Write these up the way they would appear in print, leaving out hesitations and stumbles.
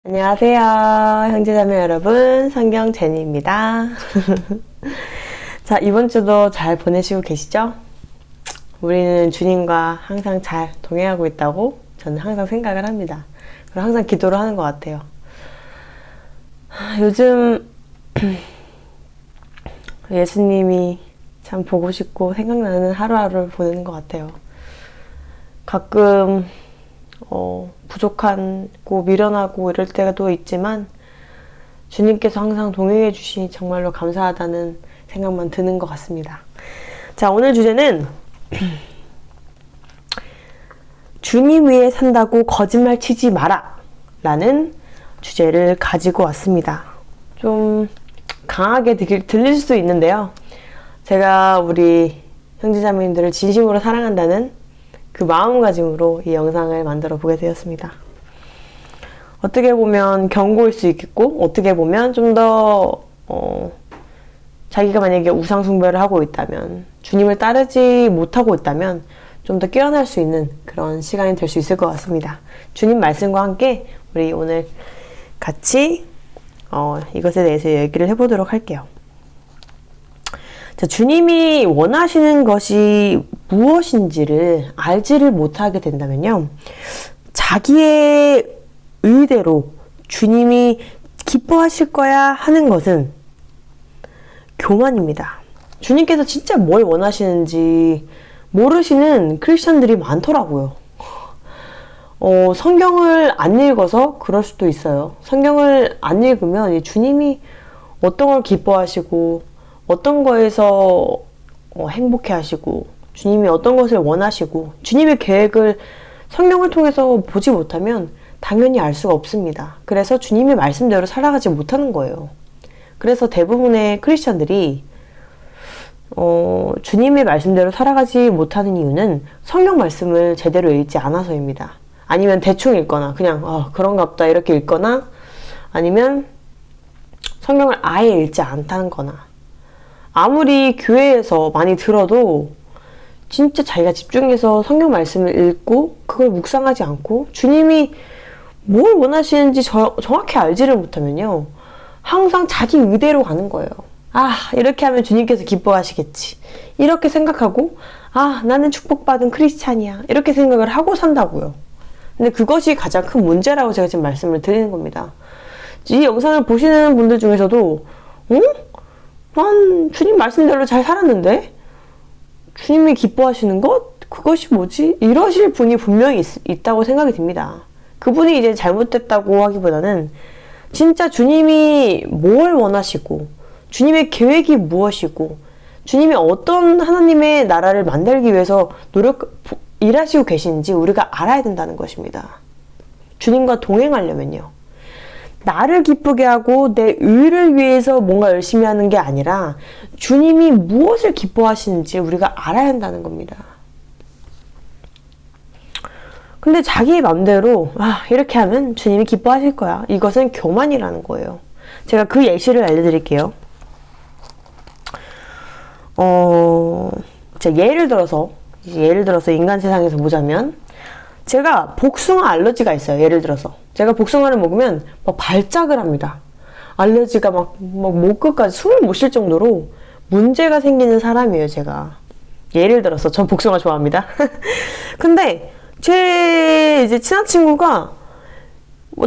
안녕하세요, 형제자매 여러분. 성경 제니입니다. 자, 이번 주도 잘 보내시고 계시죠? 우리는 주님과 항상 잘 동행하고 있다고 저는 항상 생각을 합니다. 그리고 항상 기도를 하는 것 같아요. 요즘 예수님이 참 보고 싶고 생각나는 하루하루를 보내는 것 같아요. 가끔 부족하고 미련하고 이럴 때도 있지만 주님께서 항상 동행해 주시니 정말로 감사하다는 생각만 드는 것 같습니다. 자, 오늘 주제는 주님 위에 산다고 거짓말 치지 마라 라는 주제를 가지고 왔습니다. 좀 강하게 들릴 수도 있는데요. 제가 우리 형제자매님들을 진심으로 사랑한다는 그 마음가짐으로 이 영상을 만들어 보게 되었습니다. 어떻게 보면 경고일 수 있겠고, 어떻게 보면 좀 더 자기가 만약에 우상숭배를 하고 있다면, 주님을 따르지 못하고 있다면 좀 더 깨어날 수 있는 그런 시간이 될 수 있을 것 같습니다. 주님 말씀과 함께 우리 오늘 같이 이것에 대해서 얘기를 해보도록 할게요. 자, 주님이 원하시는 것이 무엇인지를 알지를 못하게 된다면요, 자기의 의대로 주님이 기뻐하실 거야 하는 것은 교만입니다. 주님께서 진짜 뭘 원하시는지 모르시는 크리스천들이 많더라고요. 성경을 안 읽어서 그럴 수도 있어요. 성경을 안 읽으면 주님이 어떤 걸 기뻐하시고 어떤 거에서 행복해 하시고 주님이 어떤 것을 원하시고 주님의 계획을 성경을 통해서 보지 못하면 당연히 알 수가 없습니다. 그래서 주님의 말씀대로 살아가지 못하는 거예요. 그래서 대부분의 크리스천들이 주님의 말씀대로 살아가지 못하는 이유는 성경 말씀을 제대로 읽지 않아서입니다. 아니면 대충 읽거나 그냥 그런가 보다 이렇게 읽거나 아니면 성경을 아예 읽지 않다는 거나 아무리 교회에서 많이 들어도 진짜 자기가 집중해서 성경 말씀을 읽고 그걸 묵상하지 않고 주님이 뭘 원하시는지 정확히 알지를 못하면요, 항상 자기 의대로 가는 거예요. 이렇게 하면 주님께서 기뻐하시겠지, 이렇게 생각하고 나는 축복받은 크리스찬이야, 이렇게 생각을 하고 산다고요. 근데 그것이 가장 큰 문제라고 제가 지금 말씀을 드리는 겁니다. 이 영상을 보시는 분들 중에서도 난 주님 말씀대로 잘 살았는데 주님이 기뻐하시는 것? 그것이 뭐지? 이러실 분이 분명히 있다고 생각이 듭니다. 그분이 이제 잘못됐다고 하기보다는 진짜 주님이 뭘 원하시고 주님의 계획이 무엇이고 주님이 어떤 하나님의 나라를 만들기 위해서 일하시고 계신지 우리가 알아야 된다는 것입니다. 주님과 동행하려면요, 나를 기쁘게 하고 내 의를 위해서 뭔가 열심히 하는 게 아니라 주님이 무엇을 기뻐하시는지 우리가 알아야 한다는 겁니다. 근데 자기 맘대로 이렇게 하면 주님이 기뻐하실 거야, 이것은 교만이라는 거예요. 제가 그 예시를 알려드릴게요. 예를 들어서 인간 세상에서 보자면 제가 복숭아 알러지가 있어요. 예를 들어서 제가 복숭아를 먹으면 막 발작을 합니다. 알러지가 막 목 끝까지 숨을 못 쉴 정도로 문제가 생기는 사람이에요, 제가. 예를 들어서 전 복숭아 좋아합니다. 근데 제 이제 친한 친구가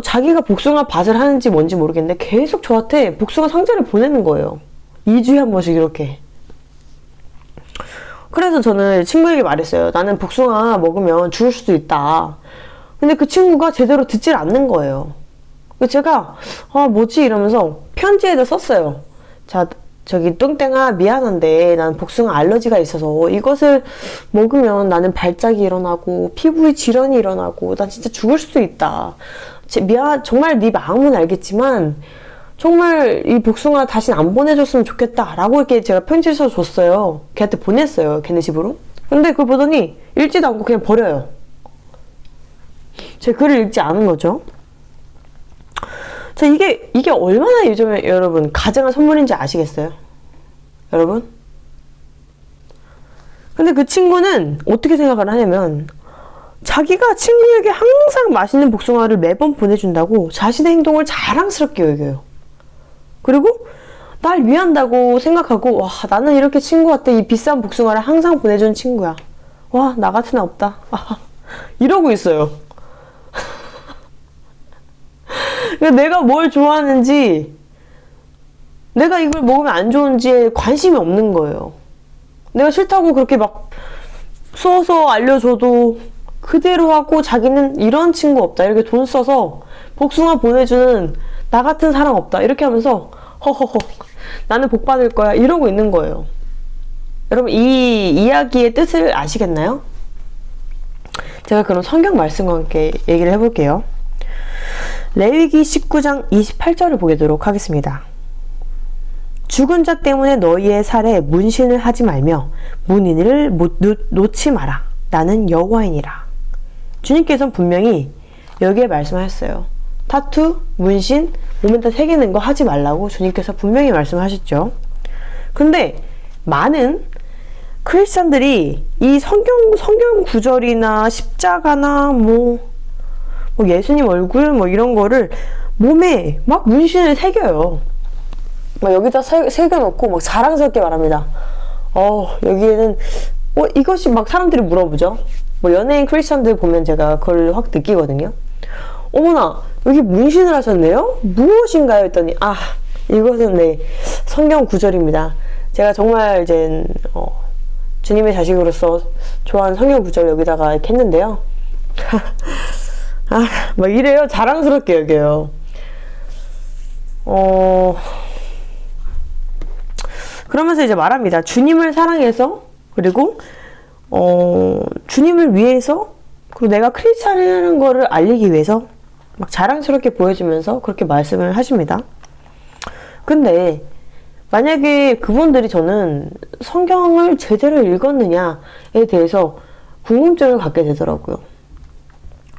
자기가 복숭아 밭을 하는지 뭔지 모르겠는데 계속 저한테 복숭아 상자를 보내는 거예요. 2주에 한 번씩 이렇게. 그래서 저는 친구에게 말했어요. 나는 복숭아 먹으면 죽을 수도 있다. 근데 그 친구가 제대로 듣질 않는 거예요. 제가 뭐지 이러면서 편지에다 썼어요. 자, 저기 뚱땡아, 미안한데 나는 복숭아 알러지가 있어서 이것을 먹으면 나는 발작이 일어나고 피부에 질환이 일어나고 난 진짜 죽을 수도 있다. 정말 네 마음은 알겠지만 정말 이 복숭아 다신 안 보내줬으면 좋겠다 라고 이렇게 제가 편지를 써줬어요. 걔한테 보냈어요, 걔네 집으로. 근데 그걸 보더니 읽지도 않고 그냥 버려요. 제 글을 읽지 않은 거죠. 자, 이게 얼마나 요즘에 여러분 가증한 선물인지 아시겠어요? 여러분? 근데 그 친구는 어떻게 생각을 하냐면 자기가 친구에게 항상 맛있는 복숭아를 매번 보내준다고 자신의 행동을 자랑스럽게 여겨요. 그리고 날 위한다고 생각하고, 와, 나는 이렇게 친구한테 이 비싼 복숭아를 항상 보내준 친구야. 와, 나 같은 애 없다. 이러고 있어요. 내가 뭘 좋아하는지, 내가 이걸 먹으면 안 좋은지에 관심이 없는 거예요. 내가 싫다고 그렇게 막 써서 알려줘도 그대로 하고, 자기는 이런 친구 없다. 이렇게 돈 써서 복숭아 보내주는 나 같은 사람 없다. 이렇게 하면서 허허허 나는 복 받을 거야. 이러고 있는 거예요. 여러분, 이 이야기의 뜻을 아시겠나요? 제가 그럼 성경 말씀과 함께 얘기를 해볼게요. 레위기 19장 28절을 보도록 하겠습니다. 죽은 자 때문에 너희의 살에 문신을 하지 말며 문인을 놓지 마라. 나는 여호와이니라. 주님께서는 분명히 여기에 말씀하셨어요. 타투, 문신, 몸에다 새기는 거 하지 말라고 주님께서 분명히 말씀하셨죠. 근데 많은 크리스찬들이 이 성경 구절이나 십자가나 뭐 예수님 얼굴 이런 거를 몸에 막 문신을 새겨요. 막 여기다 새겨놓고 막 자랑스럽게 말합니다. 여기에는 이것이 막 사람들이 물어보죠. 연예인 크리스찬들 보면 제가 그걸 확 느끼거든요. 어머나, 여기 문신을 하셨네요? 무엇인가요? 했더니 이것은 네, 성경 구절입니다. 제가 정말 이제 주님의 자식으로서 좋아하는 성경 구절 여기다가 이렇게 했는데요. 막 이래요. 자랑스럽게 여겨요. 그러면서 이제 말합니다. 주님을 사랑해서, 그리고 주님을 위해서, 그리고 내가 크리스찬이라는 거를 알리기 위해서 막 자랑스럽게 보여주면서 그렇게 말씀을 하십니다. 근데 만약에 그분들이 저는 성경을 제대로 읽었느냐에 대해서 궁금증을 갖게 되더라고요.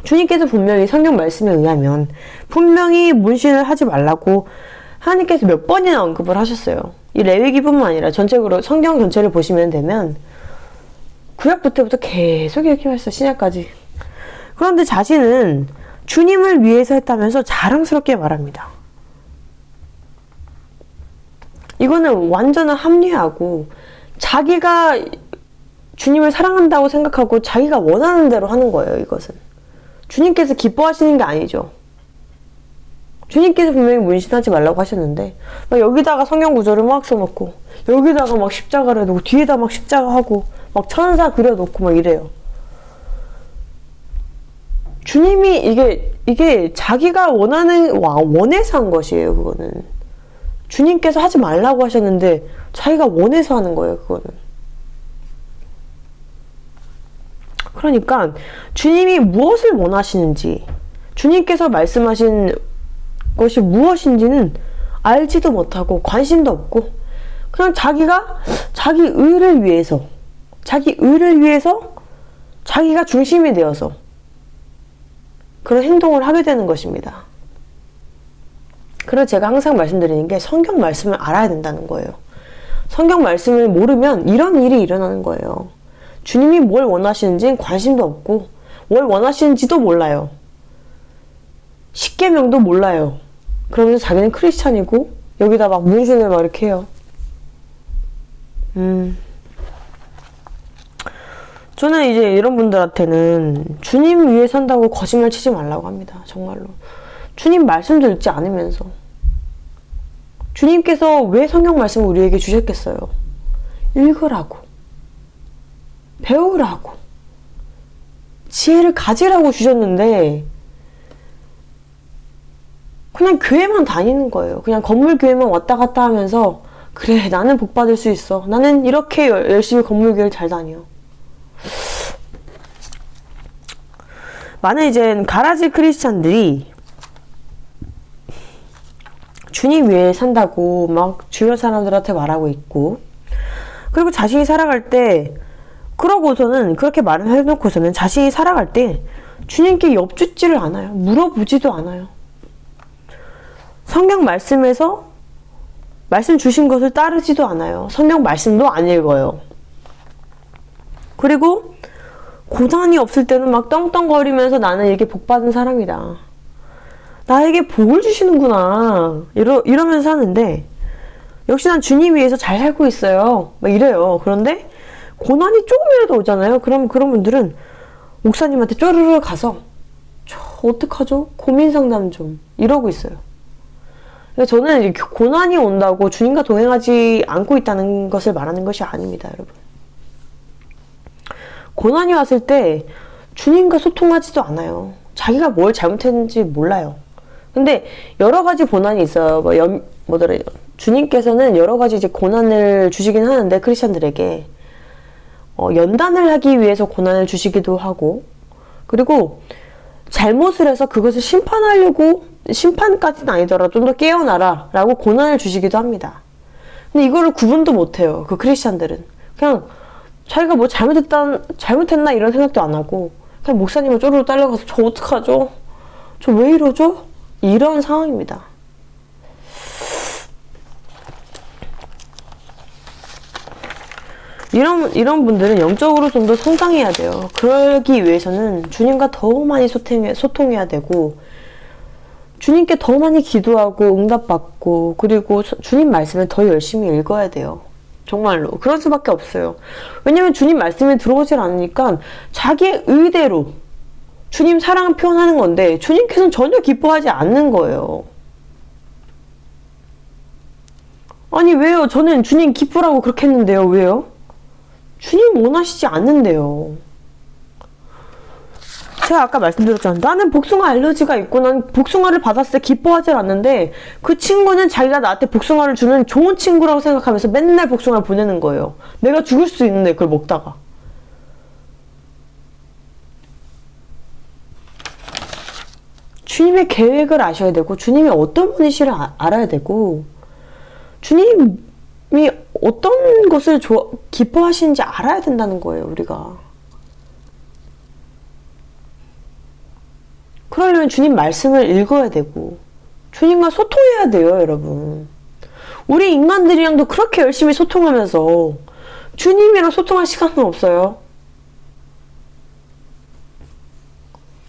주님께서 분명히 성경 말씀에 의하면 분명히 문신을 하지 말라고 하나님께서 몇 번이나 언급을 하셨어요. 이 레위기뿐만 아니라 전체적으로 성경 전체를 보시면 되면 구약부터부터 계속 이렇게 했어요. 신약까지. 그런데 자신은 주님을 위해서 했다면서 자랑스럽게 말합니다. 이거는 완전한 합리화하고 자기가 주님을 사랑한다고 생각하고 자기가 원하는 대로 하는 거예요. 이것은 주님께서 기뻐하시는 게 아니죠. 주님께서 분명히 문신하지 말라고 하셨는데 막 여기다가 성경 구절을 막 써놓고 여기다가 막 십자가를 해놓고 뒤에다 막 십자가 하고 막 천사 그려놓고 막 이래요. 주님이 이게 자기가 원해서 한 것이에요. 그거는 주님께서 하지 말라고 하셨는데 자기가 원해서 하는 거예요. 그거는. 그러니까 주님이 무엇을 원하시는지, 주님께서 말씀하신 것이 무엇인지는 알지도 못하고 관심도 없고 그냥 자기가 자기 의를 위해서 자기가 중심이 되어서 그런 행동을 하게 되는 것입니다. 그래서 제가 항상 말씀드리는 게 성경 말씀을 알아야 된다는 거예요. 성경 말씀을 모르면 이런 일이 일어나는 거예요. 주님이 뭘 원하시는지는 관심도 없고 뭘 원하시는지도 몰라요. 십계명도 몰라요. 그러면서 자기는 크리스찬이고 여기다 막 문신을 막 이렇게 해요. 저는 이제 이런 분들한테는 주님 위해 산다고 거짓말 치지 말라고 합니다. 정말로. 주님 말씀도 읽지 않으면서 주님께서 왜 성경 말씀을 우리에게 주셨겠어요? 읽으라고, 배우라고, 지혜를 가지라고 주셨는데 그냥 교회만 다니는 거예요. 그냥 건물 교회만 왔다 갔다 하면서 그래, 나는 복 받을 수 있어. 나는 이렇게 열심히 건물 교회를 잘 다녀. 많은 이제 가라지 크리스찬들이 주님 위해 산다고 막 주변 사람들한테 말하고 있고, 그리고 자신이 살아갈 때 그러고서는 그렇게 말을 해놓고서는 자신이 살아갈 때 주님께 엽죽지를 않아요. 물어보지도 않아요. 성경 말씀에서 말씀 주신 것을 따르지도 않아요. 성경 말씀도 안 읽어요. 그리고 고난이 없을 때는 막 떵떵거리면서 나는 이렇게 복 받은 사람이다. 나에게 복을 주시는구나. 이러면서 하는데, 역시 난 주님 위해서 잘 살고 있어요. 막 이래요. 그런데 고난이 조금이라도 오잖아요. 그럼 그런 분들은 목사님한테 쪼르르 가서 저 어떡하죠? 고민 상담 좀 이러고 있어요. 그러니까 저는 이렇게 고난이 온다고 주님과 동행하지 않고 있다는 것을 말하는 것이 아닙니다, 여러분. 고난이 왔을 때 주님과 소통하지도 않아요. 자기가 뭘 잘못했는지 몰라요. 근데 여러 가지 고난이 있어요. 뭐더래 주님께서는 여러 가지 이제 고난을 주시긴 하는데 크리스천들에게 연단을 하기 위해서 고난을 주시기도 하고, 그리고 잘못을 해서 그것을 심판하려고, 심판까지는 아니더라도 좀 더 깨어나라 라고 고난을 주시기도 합니다. 근데 이거를 구분도 못해요. 그 크리스천들은 그냥 자기가 뭐 잘못했나 이런 생각도 안 하고 그냥 목사님을 쪼르르 딸려가서 저 어떡하죠? 저 왜 이러죠? 이런 상황입니다. 이런 분들은 영적으로 좀 더 성장해야 돼요. 그러기 위해서는 주님과 더 많이 소통해야 되고, 주님께 더 많이 기도하고 응답받고, 그리고 주님 말씀을 더 열심히 읽어야 돼요. 정말로. 그럴 수밖에 없어요. 왜냐면 주님 말씀이 들어오질 않으니까 자기의 의대로 주님 사랑을 표현하는 건데 주님께서는 전혀 기뻐하지 않는 거예요. 아니 왜요? 저는 주님 기쁘라고 그렇게 했는데요. 왜요? 주님 원하시지 않는데요. 제가 아까 말씀드렸잖아요. 나는 복숭아 알러지가 있고 난 복숭아를 받았을 때 기뻐하지 않는데 그 친구는 자기가 나한테 복숭아를 주는 좋은 친구라고 생각하면서 맨날 복숭아를 보내는 거예요. 내가 죽을 수 있는데 그걸 먹다가. 주님의 계획을 아셔야 되고 주님이 어떤 분이시를 알아야 되고 주님이 어떤 것을 기뻐하시는지 알아야 된다는 거예요. 우리가. 그러려면 주님 말씀을 읽어야 되고 주님과 소통해야 돼요, 여러분. 우리 인간들이랑도 그렇게 열심히 소통하면서 주님이랑 소통할 시간은 없어요.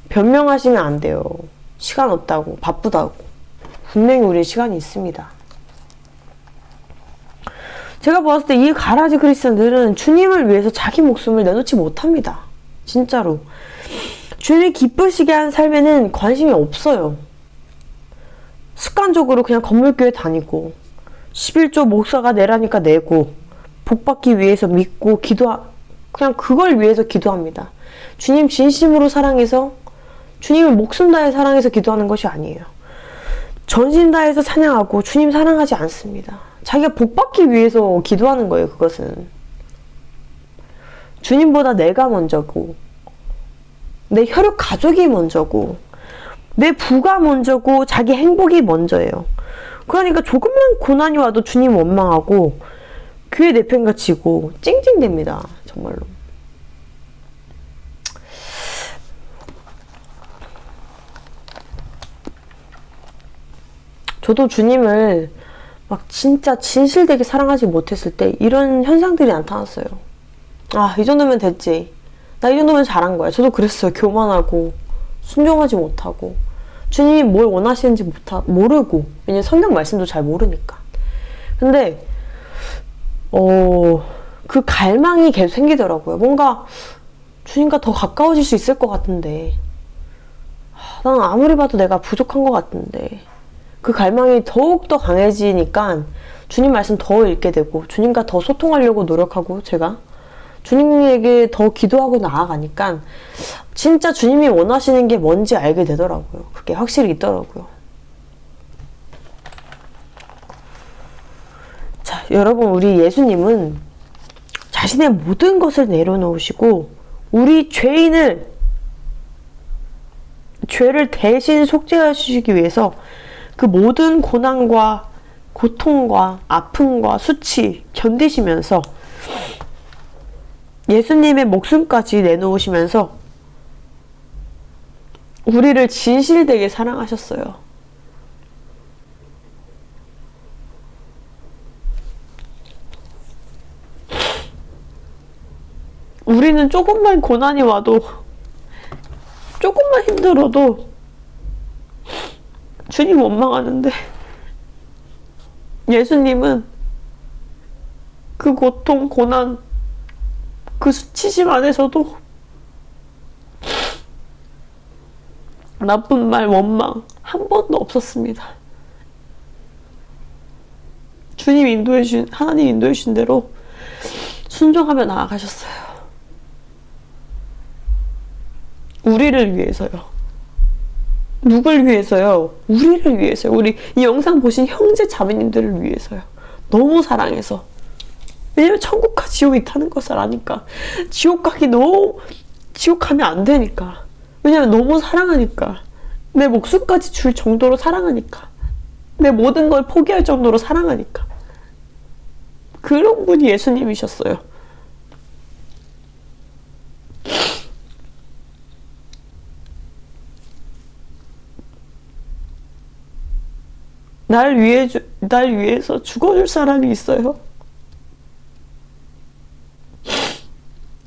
변명하시면 안 돼요. 시간 없다고, 바쁘다고. 분명히 우리 시간이 있습니다. 제가 봤을 때 이 가라지 크리스천들은 주님을 위해서 자기 목숨을 내놓지 못합니다. 진짜로. 주님이 기쁘시게 한 삶에는 관심이 없어요. 습관적으로 그냥 건물교회 다니고 11조 목사가 내라니까 내고 복받기 위해서 믿고 그냥 그걸 위해서 기도합니다. 주님 진심으로 사랑해서 주님을 목숨 다해 사랑해서 기도하는 것이 아니에요. 전심 다해서 찬양하고 주님 사랑하지 않습니다. 자기가 복받기 위해서 기도하는 거예요. 그것은 주님보다 내가 먼저고 내 혈육 가족이 먼저고 내 부가 먼저고 자기 행복이 먼저예요. 그러니까 조금만 고난이 와도 주님 원망하고 교회 내팽가 치고 찡찡댑니다. 정말로. 저도 주님을 막 진짜 진실되게 사랑하지 못했을 때 이런 현상들이 나타났어요. 아, 이 정도면 됐지. 나 이 정도면 잘한 거야. 저도 그랬어요. 교만하고 순종하지 못하고 주님이 뭘 원하시는지 모르고, 왜냐면 성경 말씀도 잘 모르니까. 근데 그 갈망이 계속 생기더라고요. 뭔가 주님과 더 가까워질 수 있을 것 같은데 난 아무리 봐도 내가 부족한 것 같은데, 그 갈망이 더욱더 강해지니까 주님 말씀 더 읽게 되고 주님과 더 소통하려고 노력하고 제가 주님에게 더 기도하고 나아가니까 진짜 주님이 원하시는 게 뭔지 알게 되더라고요. 그게 확실히 있더라고요. 자, 여러분, 우리 예수님은 자신의 모든 것을 내려놓으시고 우리 죄를 대신 속죄해 주시기 위해서 그 모든 고난과 고통과 아픔과 수치 견디시면서 예수님의 목숨까지 내놓으시면서 우리를 진실되게 사랑하셨어요. 우리는 조금만 고난이 와도, 조금만 힘들어도 주님 원망하는데, 예수님은 그 고통, 고난, 그 수치심 안에서도 나쁜 말, 원망 한 번도 없었습니다. 하나님 인도해 주신 대로 순종하며 나아가셨어요. 우리를 위해서요. 누굴 위해서요? 우리를 위해서요. 우리 이 영상 보신 형제 자매님들을 위해서요. 너무 사랑해서. 왜냐면 천국과 지옥이 있다는 것을 아니까. 지옥 가면 안 되니까. 왜냐면 너무 사랑하니까. 내 목숨까지 줄 정도로 사랑하니까. 내 모든 걸 포기할 정도로 사랑하니까. 그런 분이 예수님이셨어요. 날 위해서 죽어줄 사람이 있어요.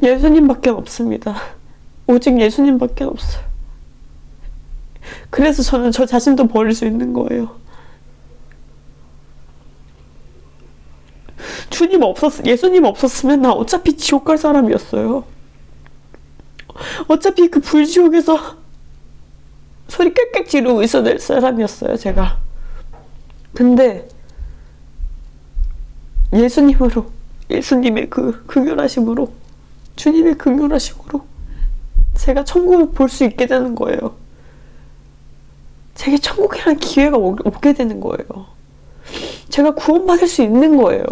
예수님밖에 없습니다. 오직 예수님밖에 없어요. 그래서 저는 저 자신도 버릴 수 있는 거예요. 예수님 없었으면 나 어차피 지옥 갈 사람이었어요. 어차피 그 불지옥에서 소리 꽥꽥 지르고 있어야 될 사람이었어요, 제가. 근데 예수님의 그 긍휼하심으로, 주님의 긍휼하심으로 제가 천국을 볼 수 있게 되는 거예요. 제게 천국이라는 기회가 오게 되는 거예요. 제가 구원받을 수 있는 거예요.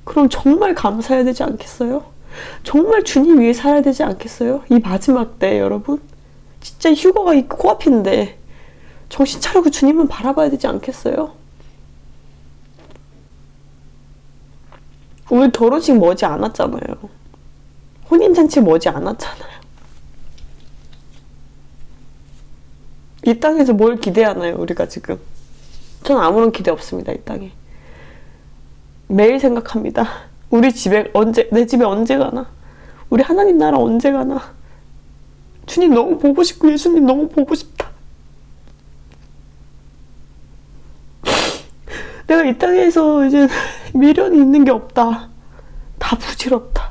그럼 정말 감사해야 되지 않겠어요? 정말 주님 위해 살아야 되지 않겠어요? 이 마지막 때 여러분, 진짜 휴가가 코앞인데 정신 차리고 주님은 바라봐야 되지 않겠어요? 우리 결혼식 머지 않았잖아요. 혼인잔치 머지 않았잖아요. 이 땅에서 뭘 기대하나요, 우리가 지금? 전 아무런 기대 없습니다, 이 땅에. 매일 생각합니다. 내 집에 언제 가나? 우리 하나님 나라 언제 가나? 주님 너무 보고 싶고 예수님 너무 보고 싶다. 내가 이 땅에서 이제 미련이 있는 게 없다. 다 부질없다.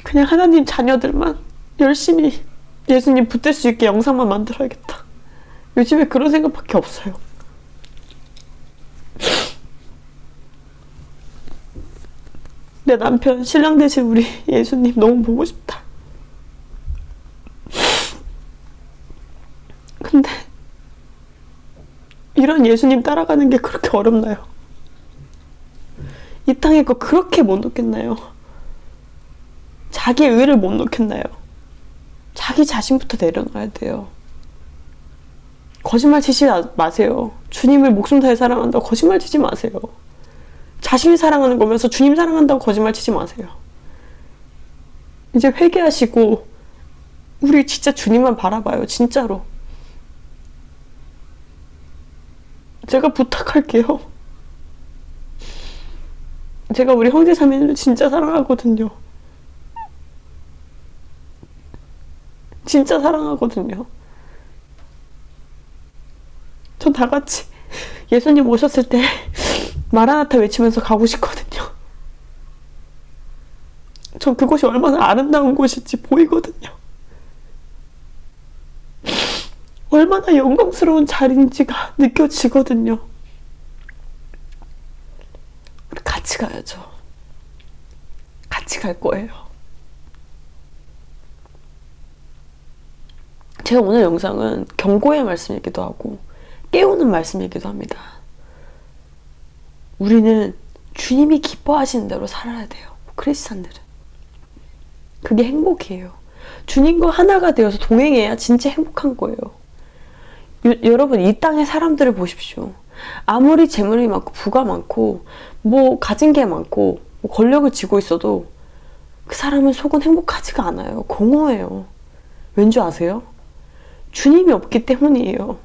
그냥 하나님 자녀들만 열심히 예수님 붙들 수 있게 영상만 만들어야겠다. 요즘에 그런 생각밖에 없어요. 내 남편, 신랑 되신 우리 예수님 너무 보고 싶다. 근데 이런 예수님 따라가는 게 그렇게 어렵나요? 이 땅에 거 그렇게 못 놓겠나요? 자기의 의를 못 놓겠나요? 자기 자신부터 내려놔야 돼요. 거짓말 치지 마세요. 주님을 목숨 다해 사랑한다고 거짓말 치지 마세요. 자신을 사랑하는 거면서 주님 사랑한다고 거짓말 치지 마세요. 이제 회개하시고 우리 진짜 주님만 바라봐요. 진짜로. 제가 부탁할게요. 제가 우리 형제 자매님을 진짜 사랑하거든요. 진짜 사랑하거든요. 전 다 같이 예수님 오셨을 때 마라나타 외치면서 가고 싶거든요. 전 그곳이 얼마나 아름다운 곳일지 보이거든요. 얼마나 영광스러운 자리인지가 느껴지거든요. 우리 같이 가야죠. 같이 갈 거예요. 제가 오늘 영상은 경고의 말씀이기도 하고 깨우는 말씀이기도 합니다. 우리는 주님이 기뻐하시는 대로 살아야 돼요. 크리스찬들은. 그게 행복이에요. 주님과 하나가 되어서 동행해야 진짜 행복한 거예요. 여러분, 이 땅의 사람들을 보십시오. 아무리 재물이 많고 부가 많고 뭐 가진 게 많고 뭐 권력을 쥐고 있어도 그 사람은 속은 행복하지가 않아요. 공허해요. 왠지 아세요? 주님이 없기 때문이에요.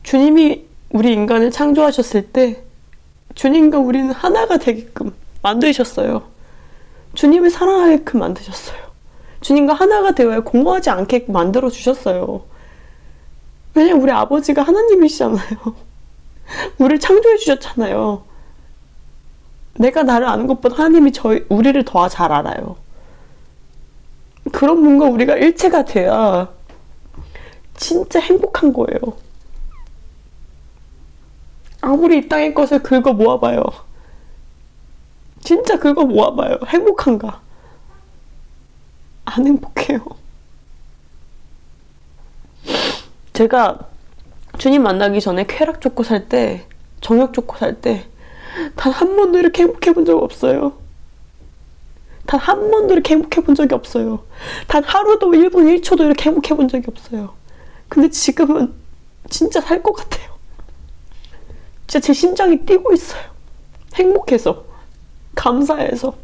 주님이 우리 인간을 창조하셨을 때 주님과 우리는 하나가 되게끔 만드셨어요. 주님을 사랑하게끔 만드셨어요. 주님과 하나가 되어야 공허하지 않게 만들어 주셨어요. 왜냐면 우리 아버지가 하나님이시잖아요. 우리를 창조해 주셨잖아요. 내가 나를 아는 것보다 하나님이 우리를 더 잘 알아요. 그런 분과 우리가 일체가 돼야 진짜 행복한 거예요. 아무리 이 땅의 것을 긁어 모아봐요. 진짜 긁어 모아봐요. 행복한가? 안 행복해요. 제가 주님 만나기 전에 쾌락 좋고 살 때, 정욕 좋고 살 때, 단 한 번도 이렇게 행복해 본 적 없어요. 단 한 번도 이렇게 행복해 본 적이 없어요. 단 하루도 1분 1초도 이렇게 행복해 본 적이 없어요. 근데 지금은 진짜 살 것 같아요. 진짜 제 심장이 뛰고 있어요. 행복해서, 감사해서,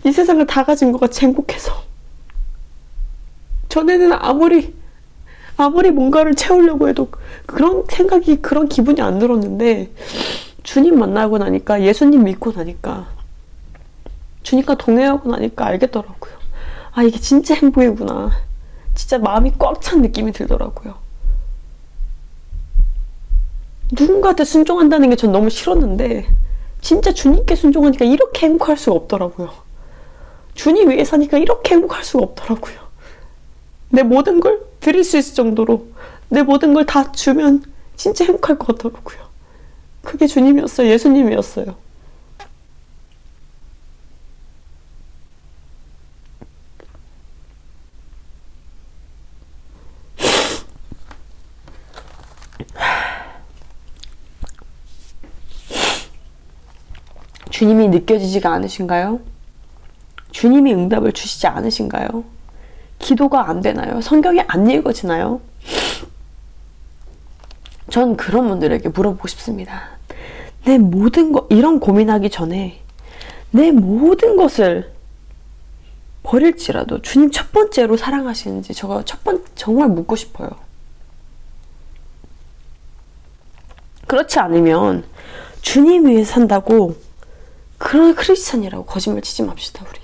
이 세상을 다 가진 것 같이 행복해서. 전에는 아무리 뭔가를 채우려고 해도 그런 생각이, 그런 기분이 안 들었는데, 주님 만나고 나니까, 예수님 믿고 나니까, 주님과 동행하고 나니까 알겠더라고요. 아, 이게 진짜 행복이구나. 진짜 마음이 꽉 찬 느낌이 들더라고요. 누군가한테 순종한다는 게 전 너무 싫었는데, 진짜 주님께 순종하니까 이렇게 행복할 수가 없더라고요. 주님 위해 사니까 이렇게 행복할 수가 없더라고요. 내 모든 걸 드릴 수 있을 정도로 내 모든 걸 다 주면 진짜 행복할 것 같더라고요. 그게 주님이었어요. 예수님이었어요. 주님이 느껴지지가 않으신가요? 주님이 응답을 주시지 않으신가요? 기도가 안 되나요? 성경이 안 읽어지나요? 전 그런 분들에게 물어보고 싶습니다. 내 모든 것, 이런 고민하기 전에 내 모든 것을 버릴지라도 주님 첫 번째로 사랑하시는지 정말 묻고 싶어요. 그렇지 않으면 주님 위해 산다고 그런 크리스찬이라고 거짓말 치지 맙시다, 우리.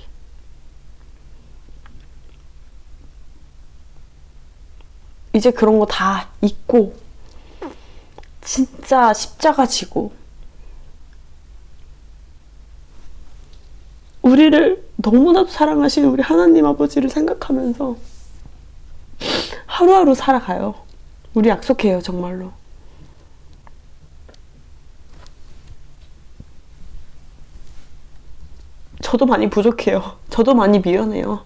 이제 그런 거 다 잊고 진짜 십자가 지고 우리를 너무나도 사랑하시는 우리 하나님 아버지를 생각하면서 하루하루 살아가요. 우리 약속해요, 정말로. 저도 많이 부족해요. 저도 많이 미련해요.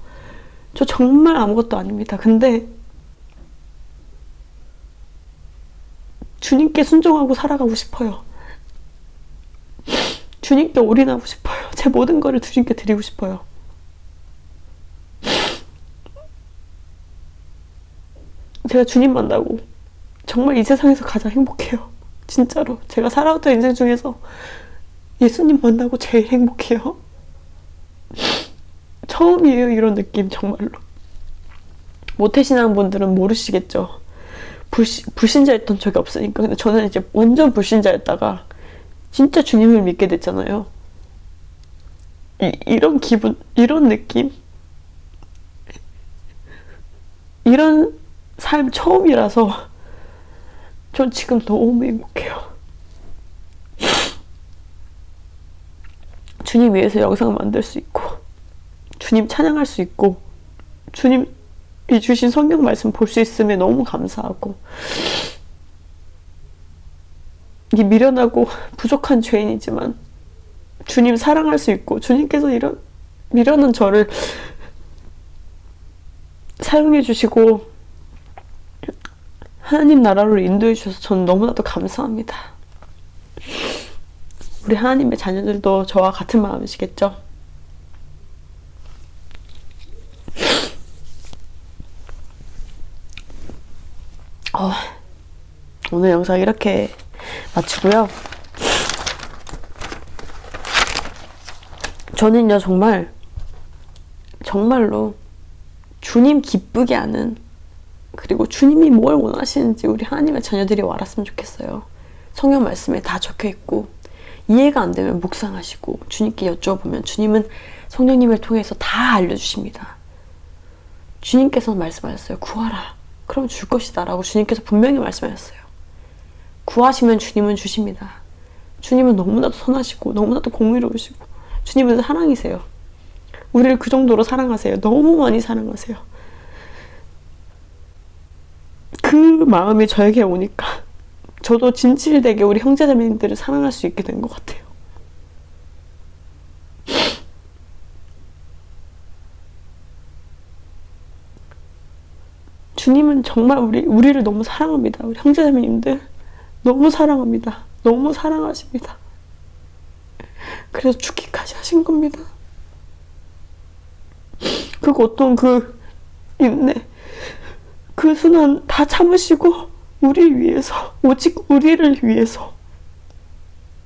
저 정말 아무것도 아닙니다. 근데 주님께 순종하고 살아가고 싶어요. 주님께 올인하고 싶어요. 제 모든 거를 주님께 드리고 싶어요. 제가 주님 만나고 정말 이 세상에서 가장 행복해요. 진짜로. 제가 살아왔던 인생 중에서 예수님 만나고 제일 행복해요. 처음이에요, 이런 느낌, 정말로. 모태신앙분들은 모르시겠죠. 불신자였던 적이 없으니까. 근데 저는 이제 완전 불신자였다가 진짜 주님을 믿게 됐잖아요. 이런 기분, 이런 느낌, 이런 삶 처음이라서 전 지금 너무 행복해요. 주님 위해서 영상 만들 수 있고, 주님 찬양할 수 있고, 주님이 주신 성경 말씀 볼 수 있음에 너무 감사하고, 이 미련하고 부족한 죄인이지만 주님 사랑할 수 있고, 주님께서 이런 미련한 저를 사용해 주시고 하나님 나라로 인도해 주셔서 저는 너무나도 감사합니다. 우리 하나님의 자녀들도 저와 같은 마음이시겠죠? 오늘 영상 이렇게 마치고요. 저는요, 정말로 주님 기쁘게 하는, 그리고 주님이 뭘 원하시는지 우리 하나님의 자녀들이 알았으면 좋겠어요. 성경 말씀에 다 적혀 있고, 이해가 안 되면 묵상하시고 주님께 여쭤보면 주님은 성령님을 통해서 다 알려주십니다. 주님께서는 말씀하셨어요. 구하라. 그럼 줄 것이다 라고 주님께서 분명히 말씀하셨어요. 구하시면 주님은 주십니다. 주님은 너무나도 선하시고 너무나도 공의로우시고 주님은 사랑이세요. 우리를 그 정도로 사랑하세요. 너무 많이 사랑하세요. 그 마음이 저에게 오니까 저도 진실되게 우리 형제자매님들을 사랑할 수 있게 된 것 같아요. 주님은 정말 우리를 너무 사랑합니다. 우리 형제자매님들 너무 사랑합니다. 너무 사랑하십니다. 그래서 죽기까지 하신 겁니다. 그 고통, 그 인내, 그 순환 다 참으시고 우리 위해서, 오직 우리를 위해서,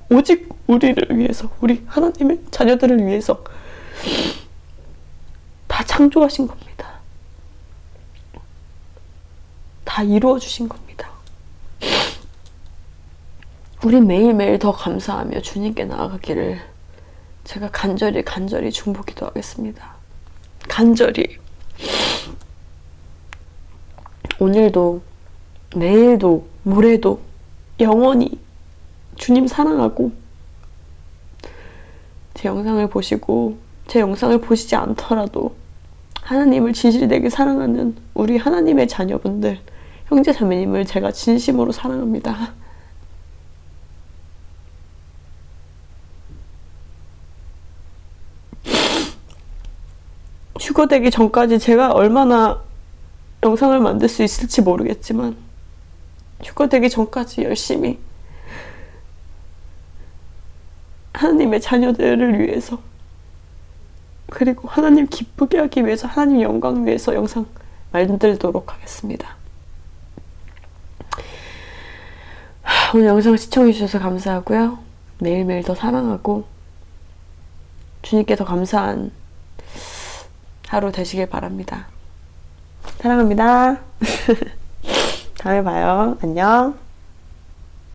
오직 우리를 위해서, 우리 하나님의 자녀들을 위해서 다 창조하신 겁니다. 다 이루어 주신 겁니다. 우리 매일매일 더 감사하며 주님께 나아가기를 제가 간절히 중보 기도하겠습니다. 간절히. 오늘도 내일도 모레도 영원히 주님 사랑하고, 제 영상을 보시고 제 영상을 보시지 않더라도 하나님을 진실되게 사랑하는 우리 하나님의 자녀분들, 형제 자매님을 제가 진심으로 사랑합니다. 휴거되기 전까지 제가 얼마나 영상을 만들 수 있을지 모르겠지만 휴거되기 전까지 열심히 하나님의 자녀들을 위해서, 그리고 하나님 기쁘게 하기 위해서, 하나님 영광 위해서 영상 만들도록 하겠습니다. 오늘 영상 시청해주셔서 감사하고요. 매일매일 더 사랑하고 주님께 더 감사한 하루 되시길 바랍니다. 사랑합니다. 다음에 봐요. 안녕.